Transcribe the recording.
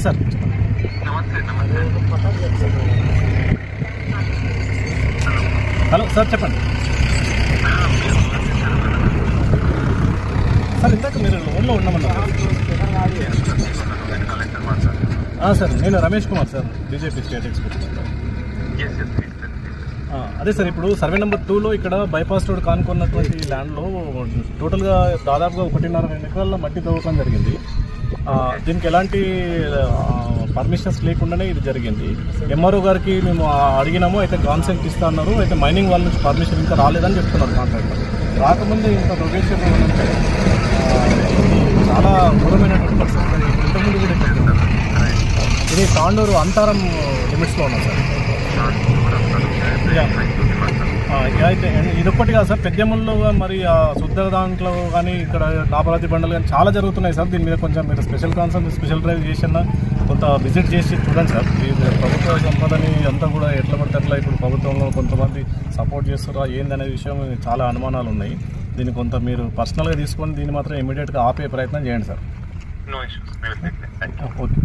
Sir hello sir చెప్పండి sir. ఇందాక మీరు లోన్లో ఉన్నామన్నారు సార్. నేను Ramesh Kumar sir, BJP state executive. అదే సార్, ఇప్పుడు సర్వే నెంబర్ 2లో ఇక్కడ బైపాస్ రోడ్ కానుకున్నటువంటి ల్యాండ్లో టోటల్గా దాదాపుగా 1.5-2 ఎకరాల మట్టి తవ్వకం జరిగింది. దీనికి ఎలాంటి పర్మిషన్స్ లేకుండానే ఇది జరిగింది. ఎంఆర్ఓ గారికి మేము అడిగినాము, అయితే కాన్సెంట్ ఇస్తా అన్నారు. అయితే మైనింగ్ వాళ్ళ నుంచి పర్మిషన్ ఇంకా రాలేదని చెప్తున్నారు కాంట్రాక్టర్. రాకముందే ఇంత ప్రొటెక్షన్ ఉంటే చాలా ఘోరమైనటువంటి పరిస్థితి. ఇంతకుముందు కూడా చెప్తున్నారు. ఇది తాండూరు అంతరం లిమిట్స్లో ఉన్నాం సార్. అయితే ఇదొక్కటి కాదు సార్, పెద్దెమ్మల్లో మరి శుద్ధ దాంట్లో కానీ ఇక్కడ కాపరాతి బండలు కానీ చాలా జరుగుతున్నాయి సార్. దీని మీద కొంచెం మీరు స్పెషల్ కాన్సర్న్ స్పెషల్ డ్రైవ్ చేసిన కొంత విజిట్ చేసి చూడండి సార్. ఈ ప్రభుత్వ సంపదని అంతా కూడా ఎట్లా పడితే అట్లా ఇప్పుడు ప్రభుత్వంలో కొంతమంది సపోర్ట్ చేస్తారా ఏందనే విషయం చాలా అనుమానాలు ఉన్నాయి. దీన్ని కొంత మీరు పర్సనల్గా తీసుకొని దీన్ని మాత్రం ఇమీడియట్గా ఆపే ప్రయత్నం చేయండి సార్. ఓకే.